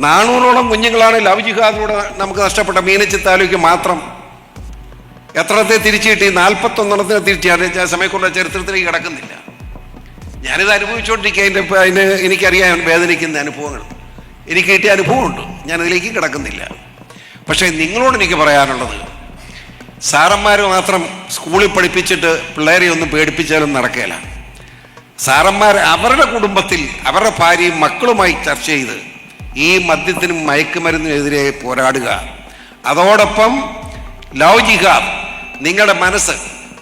400ഓളം കുഞ്ഞുങ്ങളാണ് ലവ് ജിഹാദിലൂടെ നമുക്ക് നഷ്ടപ്പെട്ട മീനച്ചി താലൂക്ക് മാത്രം. എത്രത്തെ തിരിച്ചു കിട്ടി? 41 തിരിച്ചു. സമയക്കുള്ള ചരിത്രത്തിലേക്ക് കിടക്കുന്നില്ല. ഞാനിത് അനുഭവിച്ചുകൊണ്ടിരിക്കുക. അതിന് എനിക്കറിയാൻ വേദനിക്കുന്ന അനുഭവങ്ങൾ എനിക്ക് കിട്ടിയ അനുഭവമുണ്ട്. ഞാനതിലേക്ക് കിടക്കുന്നില്ല. പക്ഷേ നിങ്ങളോട് എനിക്ക് പറയാനുള്ളത്, സാറന്മാർ മാത്രം സ്കൂളിൽ പഠിപ്പിച്ചിട്ട് പിള്ളേരെ ഒന്നും പേടിപ്പിച്ചാലും നടക്കുകയില്ല. സാറന്മാർ അവരുടെ കുടുംബത്തിൽ അവരുടെ ഭാര്യയും മക്കളുമായി ചർച്ച ചെയ്ത് ഈ മദ്യത്തിനും മയക്കുമരുന്നിനെതിരെ പോരാടുക. അതോടൊപ്പം ലവ് ജിഹാദ് നിങ്ങളുടെ മനസ്സ്.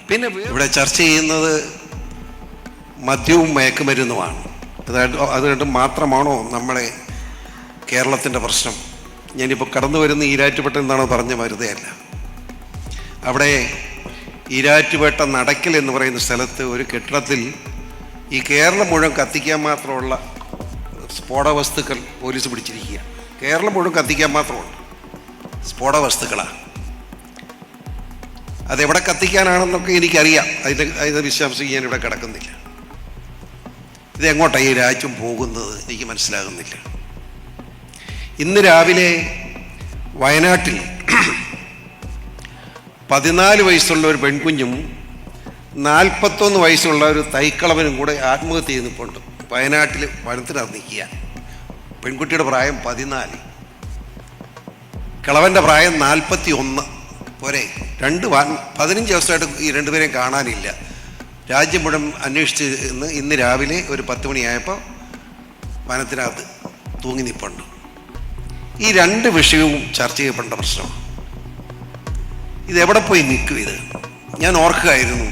പിന്നെ ഇവിടെ ചർച്ച ചെയ്യുന്നത് മദ്യവും മയക്കുമരുന്നുമാണ്. അതുകൊണ്ട് മാത്രമാണോ നമ്മളെ കേരളത്തിൻ്റെ പ്രശ്നം? ഞാനിപ്പോൾ കടന്നു വരുന്ന ഈരാറ്റുപേട്ട എന്നാണോ പറഞ്ഞ വെറുതെയല്ല. അവിടെ ഈരാറ്റുപേട്ട നടക്കൽ എന്ന് പറയുന്ന സ്ഥലത്ത് ഒരു കെട്ടിടത്തിൽ ഈ കേരളം മുഴുവൻ കത്തിക്കാൻ മാത്രമുള്ള സ്ഫോടക വസ്തുക്കൾ പോലീസ് പിടിച്ചിരിക്കുക. കേരളം മുഴുവൻ കത്തിക്കാൻ മാത്രമുണ്ട് സ്ഫോടക. അതെവിടെ കത്തിക്കാനാണെന്നൊക്കെ എനിക്കറിയാം. അതിൻ്റെ വിശദാംശം ഞാനിവിടെ കിടക്കുന്നില്ല. ഇതെങ്ങോട്ടാണ് ഈ രാജ്യം പോകുന്നത് എനിക്ക് മനസ്സിലാകുന്നില്ല. ഇന്ന് രാവിലെ വയനാട്ടിൽ 14 വയസ്സുള്ള ഒരു പെൺകുഞ്ഞും 41 വയസ്സുള്ള ഒരു തൈക്കളവനും കൂടെ ആത്മഹത്യ ചെയ്യുന്നിപ്പോണ്ട്. വയനാട്ടിൽ വനത്തിനകത്ത് നിൽക്കുക. പെൺകുട്ടിയുടെ പ്രായം 14, കിളവൻ്റെ പ്രായം 41. പോരെ 15 ദിവസമായിട്ട് ഈ രണ്ടുപേരെയും കാണാനില്ല. രാജ്യം മുഴുവൻ അന്വേഷിച്ച് ഇന്ന് രാവിലെ ഒരു 10 മണിയായപ്പോൾ വനത്തിനകത്ത് തൂങ്ങി നിൽപ്പുണ്ട്. ഈ രണ്ട് വിഷയവും ചർച്ച ചെയ്യപ്പെടേണ്ട പ്രശ്നമാണ്. ഇതെവിടെ പോയി നിൽക്കും? ഇത് ഞാൻ ഓർക്കുകയായിരുന്നു.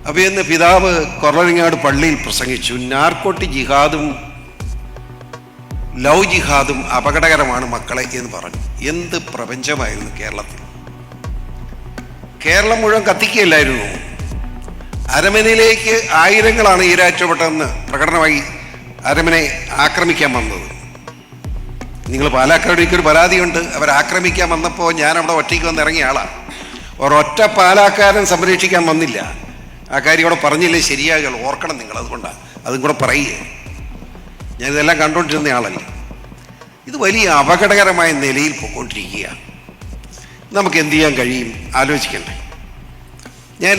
അപ്പോൾ ഇന്ന് പിതാവ് കൊറലങ്ങാട് പള്ളിയിൽ പ്രസംഗിച്ചു. നാർക്കോട്ടിക് ജിഹാദും ലവ് ജിഹാദും അപകടകരമാണ് മക്കളെ എന്ന് പറഞ്ഞു. എന്ത് പ്രപഞ്ചമായിരുന്നു കേരളത്തിൽ! കേരളം മുഴുവൻ കത്തിക്കുകയല്ലായിരുന്നു. അരമനയിലേക്ക് ആയിരങ്ങളാണ് ഈരാറ്റുപേട്ടെന്ന് പ്രകടനമായി അരമനെ ആക്രമിക്കാൻ വന്നത്. നിങ്ങൾ പാലാക്കാരുടെ ഒരു പരാതിയുണ്ട്. അവരാക്രമിക്കാൻ വന്നപ്പോൾ ഞാൻ അവിടെ ഒറ്റയ്ക്ക് വന്ന് ഇറങ്ങിയ ആളാണ്. ഒരൊറ്റ പാലാക്കാരൻ സംരക്ഷിക്കാൻ വന്നില്ല. ആ കാര്യം അവിടെ പറഞ്ഞില്ലേ ശരിയാകുള്ളൂ. ഓർക്കണം നിങ്ങൾ. അതുകൊണ്ടാണ് അതും കൂടെ പറയുകയെ. ഞാനിതെല്ലാം കണ്ടുകൊണ്ടിരുന്ന ആളല്ലേ. ഇത് വലിയ അപകടകരമായ നിലയിൽ പോയിക്കൊണ്ടിരിക്കുക. നമുക്ക് എന്ത് ചെയ്യാൻ കഴിയും ആലോചിക്കണ്ടേ? ഞാൻ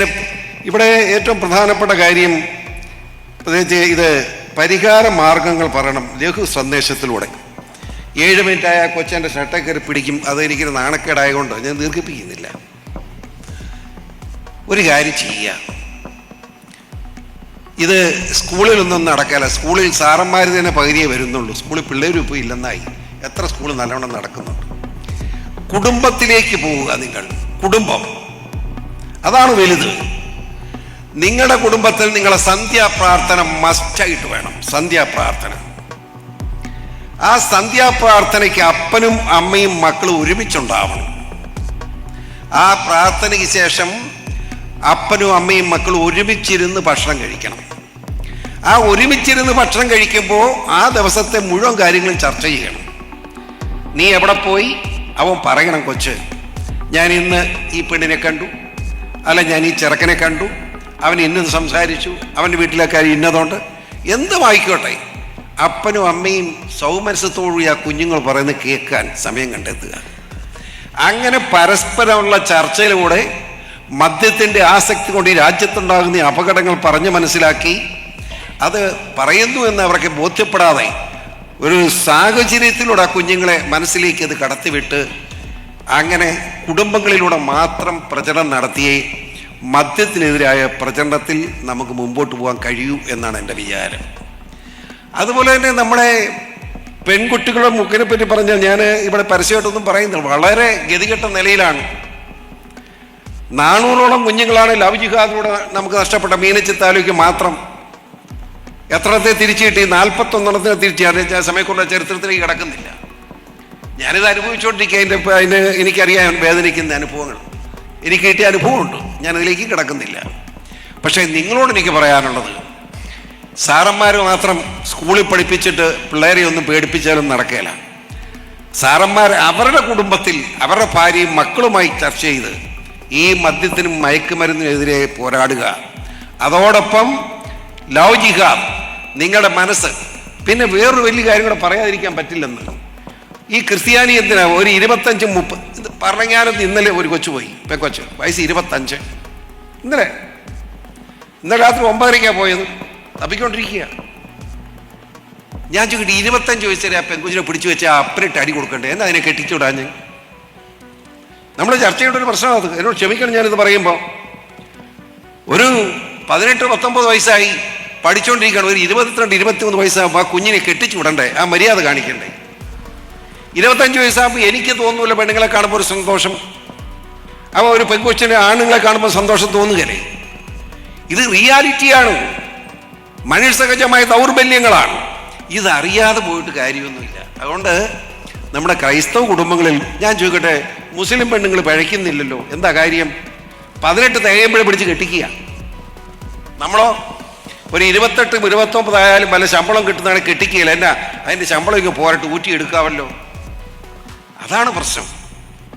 ഇവിടെ ഏറ്റവും പ്രധാനപ്പെട്ട കാര്യം, പ്രത്യേകിച്ച് ഇത് പരിഹാര മാർഗങ്ങൾ പറയണം ലഘു സന്ദേശത്തിലൂടെ. 7 മിനിറ്റായ കൊച്ചൻ്റെ ഷർട്ടേ കയറി പിടിക്കും. അതെനിക്കൊരു നാണക്കേടായതുകൊണ്ട് ഞാൻ ദീർഘിപ്പിക്കുന്നില്ല. ഒരു കാര്യം ചെയ്യുക, ഇത് സ്കൂളിലൊന്നും നടക്കില്ല. സ്കൂളിൽ സാറന്മാർ തന്നെ പകുതിയേ വരുന്നുള്ളൂ. സ്കൂളിൽ പിള്ളേരും ഇപ്പോൾ ഇല്ലെന്നായി. എത്ര സ്കൂൾ നല്ലവണ്ണം നടക്കുന്നുണ്ട്. കുടുംബത്തിലേക്ക് പോവുക. നിങ്ങൾ കുടുംബം അതാണ് വലുത്. നിങ്ങളുടെ കുടുംബത്തിൽ നിങ്ങളെ സന്ധ്യാപ്രാർത്ഥന മസ്റ്റായിട്ട് വേണം. സന്ധ്യാപ്രാർത്ഥന. ആ സന്ധ്യാപ്രാർത്ഥനയ്ക്ക് അപ്പനും അമ്മയും മക്കളും ഒരുമിച്ചുണ്ടാവണം. ആ പ്രാർത്ഥനയ്ക്ക് ശേഷം അപ്പനും അമ്മയും മക്കളും ഒരുമിച്ചിരുന്ന് ഭക്ഷണം കഴിക്കണം. ആ ഒരുമിച്ചിരുന്ന് ഭക്ഷണം കഴിക്കുമ്പോൾ ആ ദിവസത്തെ മുഴുവൻ കാര്യങ്ങളും ചർച്ച ചെയ്യണം. നീ എവിടെ പോയി? അവൻ പറയണം, കൊച്ച് ഞാൻ ഇന്ന് ഈ പെണ്ണിനെ കണ്ടു, അല്ല ഞാൻ ഈ ചെറുക്കനെ കണ്ടു, അവൻ ഇന്നത് സംസാരിച്ചു, അവൻ്റെ വീട്ടിലെ കാര്യം ഇന്നതുകൊണ്ട്, എന്തും ആയിക്കോട്ടെ. അപ്പനും അമ്മയും സൗമനസ്യത്തോടുകൂടി ആ കുഞ്ഞുങ്ങൾ പറയുന്നത് കേൾക്കാൻ സമയം കണ്ടെത്തുക. അങ്ങനെ പരസ്പരമുള്ള ചർച്ചയിലൂടെ മദ്യത്തിൻ്റെ ആസക്തി കൊണ്ട് ഈ രാജ്യത്തുണ്ടാകുന്ന അപകടങ്ങൾ പറഞ്ഞ് മനസ്സിലാക്കി അത് പറയുന്നു എന്ന് അവർക്ക് ബോധ്യപ്പെടാതെ ഒരു സാഹചര്യത്തിലൂടെ ആ കുഞ്ഞുങ്ങളെ മനസ്സിലേക്ക് അത് കടത്തിവിട്ട് അങ്ങനെ കുടുംബങ്ങളിലൂടെ മാത്രം പ്രചരണം നടത്തിയേ മദ്യത്തിനെതിരായ പ്രചരണത്തിൽ നമുക്ക് മുമ്പോട്ട് പോകാൻ കഴിയൂ എന്നാണ് എൻ്റെ വിചാരം. അതുപോലെ തന്നെ നമ്മുടെ പെൺകുട്ടികളുടെ മുക്കിനെ പറ്റി പറഞ്ഞാൽ ഞാൻ ഇവിടെ പരസ്യമായിട്ടൊന്നും പറയുന്നില്ല. വളരെ ഗതികെട്ട നിലയിലാണ്. 400ഓളം കുഞ്ഞുങ്ങളാണ് ലവ് ജിഹാദിലൂടെ നമുക്ക് നഷ്ടപ്പെട്ട മീനച്ചി താലൂക്ക് മാത്രം. എത്രത്തെ തിരിച്ചു കിട്ടി? 41 തിരിച്ചു. സമയക്കുള്ള ചരിത്രത്തിലേക്ക് കിടക്കുന്നില്ല. ഞാനിത് അനുഭവിച്ചുകൊണ്ടിരിക്കുക. അതിന് എനിക്കറിയാൻ വേദനിക്കുന്ന അനുഭവങ്ങൾ എനിക്ക് കിട്ടിയ അനുഭവമുണ്ട്. ഞാനതിലേക്ക് കിടക്കുന്നില്ല. പക്ഷേ നിങ്ങളോട് എനിക്ക് പറയാനുള്ളത്, സാറന്മാർ മാത്രം സ്കൂളിൽ പഠിപ്പിച്ചിട്ട് പിള്ളേരെ ഒന്നും പേടിപ്പിച്ചാലും നടക്കുകയില്ല. സാറന്മാർ അവരുടെ കുടുംബത്തിൽ അവരുടെ ഭാര്യയും മക്കളുമായി ചർച്ച ചെയ്ത് ഈ മദ്യത്തിനും മയക്കുമരുന്നിനെതിരെ പോരാടുക. അതോടൊപ്പം ലവ് ജിഹാദ് നിങ്ങളുടെ മനസ്സ്. പിന്നെ വേറൊരു വലിയ കാര്യം കൂടെ പറയാതിരിക്കാൻ പറ്റില്ലെന്ന്. ഈ ക്രിസ്ത്യാനി എന്തിനാ ഒരു 25-30 പറഞ്ഞാലും ഇന്നലെ ഒരു കൊച്ചു പോയി, പെക്കൊച്ച്, വയസ്സ് 25, ഇന്നലെ രാത്രി 9:30 പോയത്, തപ്പിക്കൊണ്ടിരിക്കുക. ഞാൻ ചോദിക്കട്ടെ, 25 വയസ്സുവരെ ആ പെൺകുച്ചിനെ പിടിച്ചു വെച്ചാൽ അപ്പനിട്ട് അടി കൊടുക്കണ്ടേ? എന്നാ അതിനെ കെട്ടിച്ചുവിടാൻ? നമ്മുടെ ചർച്ചയുടെ ഒരു പ്രശ്നമാണ് അത്. എന്നോട് ക്ഷമിക്കണം ഞാനിത് പറയുമ്പോൾ. ഒരു 18-19 വയസ്സായി പഠിച്ചുകൊണ്ടിരിക്കുകയാണ്. ഒരു 22-23 വയസ്സാകുമ്പോൾ ആ കുഞ്ഞിനെ കെട്ടിച്ചു വിടണ്ടേ? ആ മര്യാദ കാണിക്കണ്ടേ? 25 വയസ്സാകുമ്പോൾ എനിക്ക് തോന്നൂല പെണ്ണുങ്ങളെ കാണുമ്പോൾ ഒരു സന്തോഷം. അപ്പോൾ ഒരു പെൺകൊച്ചിനെ ആണുങ്ങളെ കാണുമ്പോൾ സന്തോഷം തോന്നുകയല്ലേ? ഇത് റിയാലിറ്റിയാണ്, മനുഷ്യസഹജമായ ദൗർബല്യങ്ങളാണ്. ഇതറിയാതെ പോയിട്ട് കാര്യമൊന്നുമില്ല. അതുകൊണ്ട് നമ്മുടെ ക്രൈസ്തവ കുടുംബങ്ങളിൽ ഞാൻ ചോദിക്കട്ടെ, മുസ്ലിം പെണ്ണുങ്ങൾ പഴയ്ക്കുന്നില്ലല്ലോ, എന്താ കാര്യം? 18 തികയുമ്പോഴേ പിടിച്ച് കെട്ടിക്കുക. നമ്മളോ ഒരു 28-29 ആയാലും പല ശമ്പളം കിട്ടുന്നതാണ് കെട്ടിക്കുകയില്ല. എന്നാ അതിൻ്റെ ശമ്പളം ഇങ്ങ് പോരട്ട് ഊറ്റിയെടുക്കാമല്ലോ. അതാണ് പ്രശ്നം.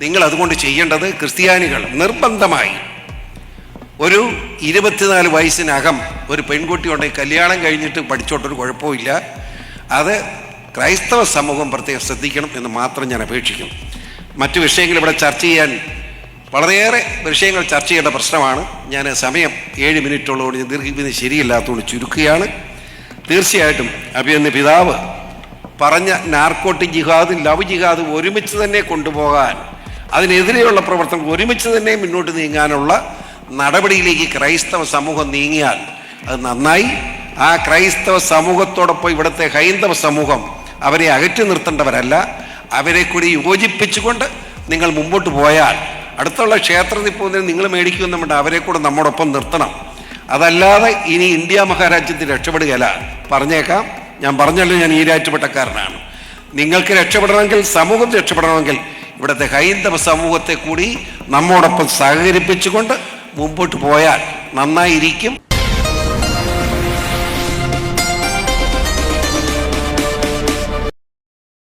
നിങ്ങൾ അതുകൊണ്ട് ചെയ്യേണ്ടത്, ക്രിസ്ത്യാനികൾ നിർബന്ധമായി ഒരു 24 വയസ്സിനകം ഒരു പെൺകുട്ടി ഉണ്ടെങ്കിൽ കല്യാണം കഴിഞ്ഞിട്ട് പഠിച്ചോട്ടൊരു കുഴപ്പമില്ല. അത് ക്രൈസ്തവ സമൂഹം പ്രത്യേകം ശ്രദ്ധിക്കണം എന്ന് മാത്രം ഞാൻ അപേക്ഷിക്കുന്നു. മറ്റു വിഷയങ്ങൾ ഇവിടെ ചർച്ച ചെയ്യാൻ വളരെയേറെ വിഷയങ്ങൾ ചർച്ച ചെയ്യേണ്ട പ്രശ്നമാണ്. ഞാൻ സമയം 7 മിനിറ്റുള്ളതുകൊണ്ട് ഞാൻ ദീർഘിപ്പിക്കുന്നത് ശരിയല്ലാത്തതുകൊണ്ട് ചുരുക്കുകയാണ്. തീർച്ചയായിട്ടും അഭിനന്ദ പിതാവ് പറഞ്ഞ നാർക്കോട്ടിക് ജിഹാദും ലവ് ജിഹാദും ഒരുമിച്ച് തന്നെ കൊണ്ടുപോകാൻ, അതിനെതിരെയുള്ള പ്രവർത്തനം ഒരുമിച്ച് തന്നെ മുന്നോട്ട് നീങ്ങാനുള്ള നടപടിയിലേക്ക് ക്രൈസ്തവ സമൂഹം നീങ്ങിയാൽ അത് നന്നായി. ആ ക്രൈസ്തവ സമൂഹത്തോടൊപ്പം ഇവിടുത്തെ ഹൈന്ദവ സമൂഹം അവരെ അകറ്റി നിർത്തേണ്ടവരല്ല, അവരെ കൂടി യോജിപ്പിച്ചുകൊണ്ട് നിങ്ങൾ മുമ്പോട്ട് പോയാൽ അടുത്തുള്ള ക്ഷേത്രത്തിൽ പോകുന്നതിന് നിങ്ങൾ മേടിക്കുമെന്നുണ്ട്, അവരെ കൂടെ നമ്മോടൊപ്പം നിർത്തണം. അതല്ലാതെ ഇനി ഇന്ത്യ മഹാരാജ്യത്തിൽ രക്ഷപ്പെടുകയല്ല. പറഞ്ഞേക്കാം, ഞാൻ പറഞ്ഞല്ലോ, ഞാൻ ഈ രാജ്യപ്പെട്ടക്കാരനാണ്. നിങ്ങൾക്ക് രക്ഷപ്പെടണമെങ്കിൽ, സമൂഹം രക്ഷപ്പെടണമെങ്കിൽ ഇവിടുത്തെ ഹൈന്ദവ സമൂഹത്തെ കൂടി നമ്മോടൊപ്പം സഹകരിപ്പിച്ചുകൊണ്ട് മുമ്പോട്ട് പോയാൽ നന്നായിരിക്കും.